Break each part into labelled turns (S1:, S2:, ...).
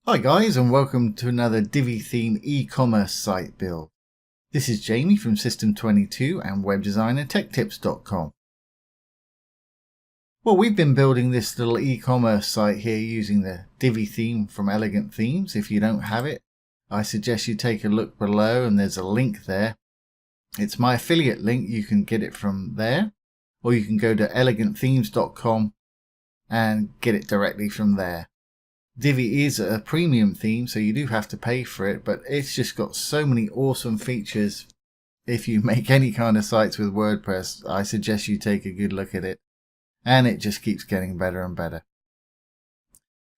S1: Hi guys, and welcome to another Divi theme e-commerce site build. This is Jamie from System22 and webdesignertechtips.com. Well, we've been building this little e-commerce site here using the Divi theme from Elegant Themes. If you don't have it, I suggest you take a look below and there's a link there. It's my affiliate link. You can get it from there, or you can go to elegantthemes.com and get it directly from there. Divi is a premium theme, so you do have to pay for it, but it's just got so many awesome features. If you make any kind of sites with WordPress, I suggest you take a good look at it, and it just keeps getting better and better.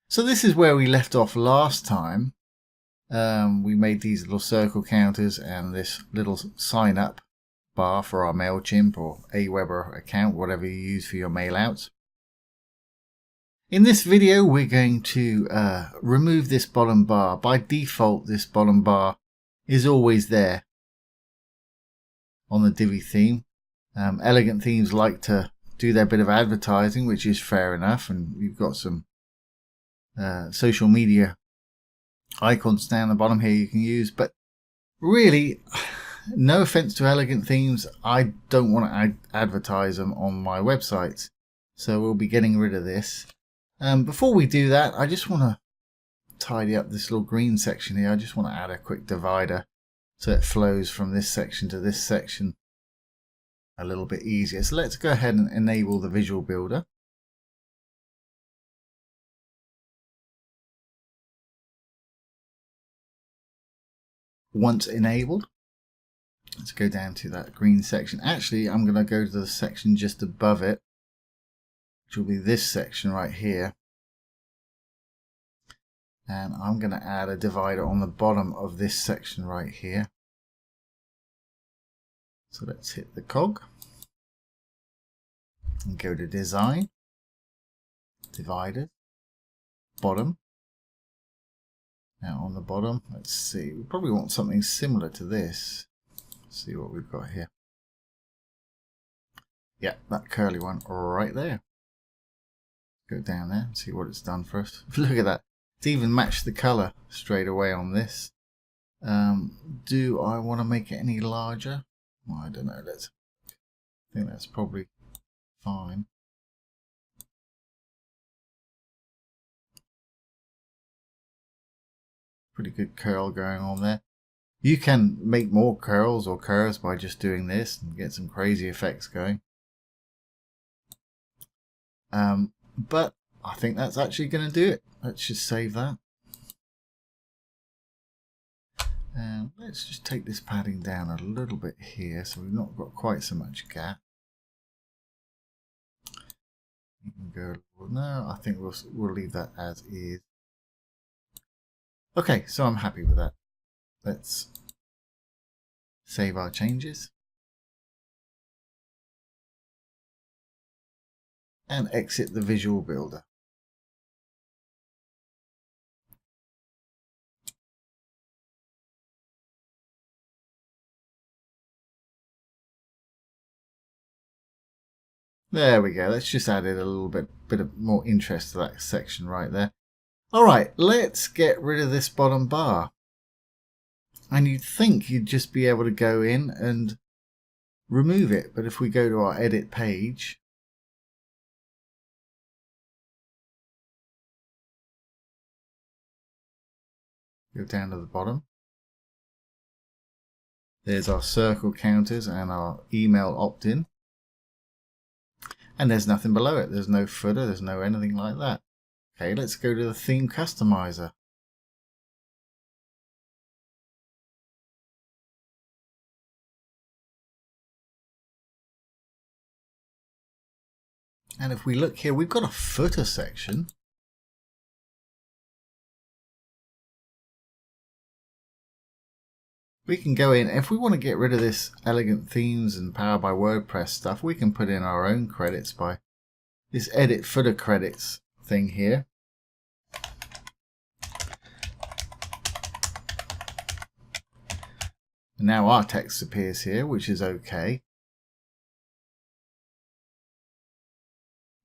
S1: So this is where we left off last time. We made these little circle counters and this little sign up bar for our MailChimp or Aweber account, whatever you use for your mail outs. In this video, we're going to remove this bottom bar. By default, this bottom bar is always there on the Divi theme. Elegant Themes like to do their bit of advertising, which is fair enough, and you've got some social media icons down the bottom here you can use. But really, no offense to Elegant Themes, I don't want to advertise them on my websites, so we'll be getting rid of this. Before we do that, I just want to tidy up this little green section here. I just want to add a quick divider so it flows from this section to this section a little bit easier. So let's go ahead and enable the Visual Builder. Once enabled, let's go down to that green section. Actually, I'm going to go to the section just above it, which will be this section right here. And I'm going to add a divider on the bottom of this section right here. So let's hit the cog and go to Design, Dividers, Bottom. Now on the bottom, let's see, we probably want something similar to this. Let's see what we've got here. Yeah, that curly one right there. Go down there and see what it's done for us. Look at that. It's even matched the color straight away on this. Do I want to make it any larger? Well, I don't know. I think that's probably fine. Pretty good curl going on there. You can make more curls or curves by just doing this and get some crazy effects going. But I think that's actually going to do it. Let's just save that. And let's just take this padding down a little bit here so we've not got quite so much gap. You can go, no, I think we'll leave that as is. Okay, so I'm happy with that. Let's save our changes. And exit the Visual Builder. There we go. Let's just add a little bit of more interest to that section right there. All right, let's get rid of this bottom bar. And you'd think you'd just be able to go in and remove it. But if we go to our edit page, go down to the bottom. There's our circle counters and our email opt-in. And there's nothing below it. There's no footer. There's no anything like that. Okay, let's go to the theme customizer. And if we look here, we've got a footer section. We can go in, if we want to get rid of this Elegant Themes and Powered by WordPress stuff, we can put in our own credits by this Edit Footer Credits thing here. And now our text appears here, which is okay.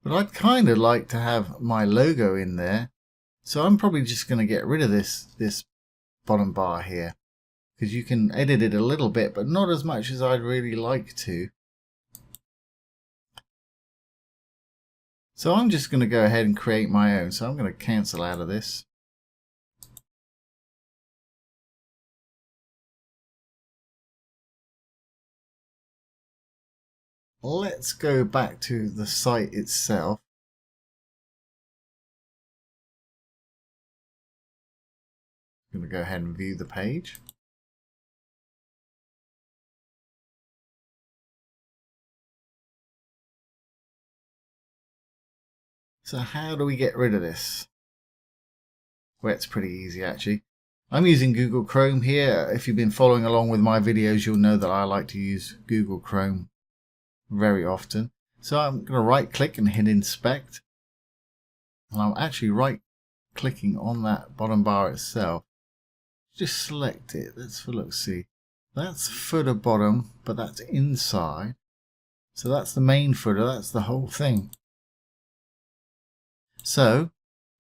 S1: But I'd kind of like to have my logo in there So I'm probably just going to get rid of this bottom bar here, because you can edit it a little bit, but not as much as I'd really like to. So I'm just going to go ahead and create my own. So I'm going to cancel out of this. Let's go back to the site itself. I'm going to go ahead and view the page. So how do we get rid of this? Well, it's pretty easy actually. I'm using Google Chrome here. If you've been following along with my videos, you'll know that I like to use Google Chrome very often. So I'm going to right click and hit inspect. And I'm actually right clicking on that bottom bar itself. Just select it. Let's look, see. That's footer bottom, but that's inside. So that's the main footer. That's the whole thing. So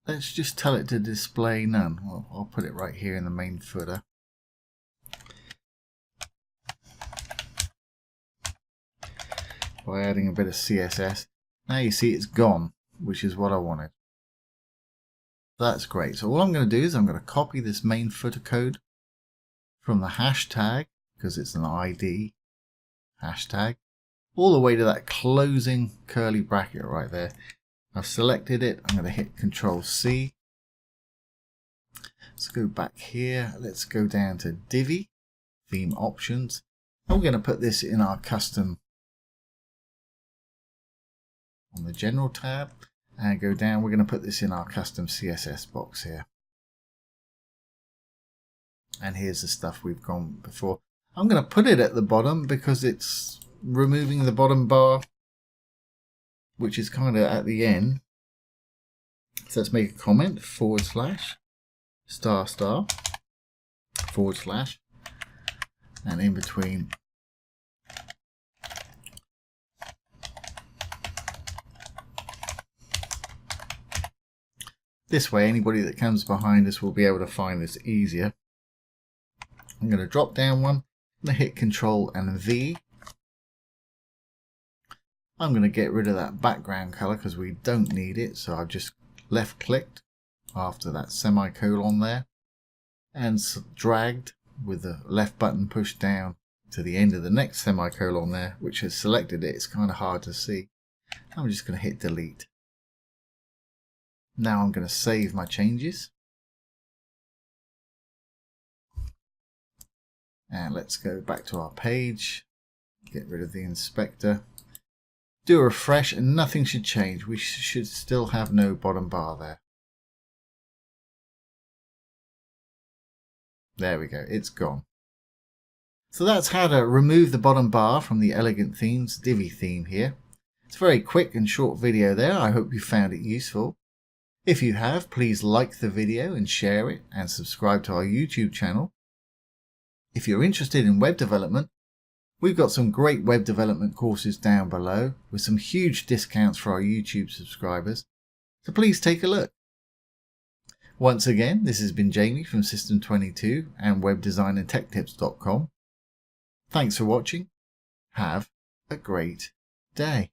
S1: let's just tell it to display none. Well, I'll put it right here in the main footer. By adding a bit of CSS. Now you see it's gone, which is what I wanted. That's great. So all I'm going to do is I'm going to copy this main footer code from the hashtag, because it's an ID hashtag, all the way to that closing curly bracket right there. I've selected it. I'm going to hit Control C. Let's go back here. Let's go down to Divi Theme Options. And we're going to put this in our custom on the General tab. And go down. We're going to put this in our custom CSS box here. And here's the stuff we've gone before. I'm going to put it at the bottom because it's removing the bottom bar, which is kind of at the end. So let's make a comment, / / and in between this way anybody that comes behind us will be able to find this easier. I'm going to drop down one, I'm going to hit Control and V. I'm going to get rid of that background color because we don't need it, so I've just left clicked after that semicolon there and dragged with the left button pushed down to the end of the next semicolon there, which has selected it. It's kind of hard to see. I'm just going to hit delete. Now I'm going to save my changes. And let's go back to our page, get rid of the inspector, do a refresh, and nothing should change. We should still have no bottom bar there. There we go, it's gone. So that's how to remove the bottom bar from the Elegant Themes Divi theme here. It's a very quick and short video there. I hope you found it useful. If you have, please like the video and share it, and subscribe to our YouTube channel. If you're interested in web development, we've got some great web development courses down below with some huge discounts for our YouTube subscribers. So please take a look. Once again, this has been Jamie from System22 and webdesignandtechtips.com. Thanks for watching. Have a great day.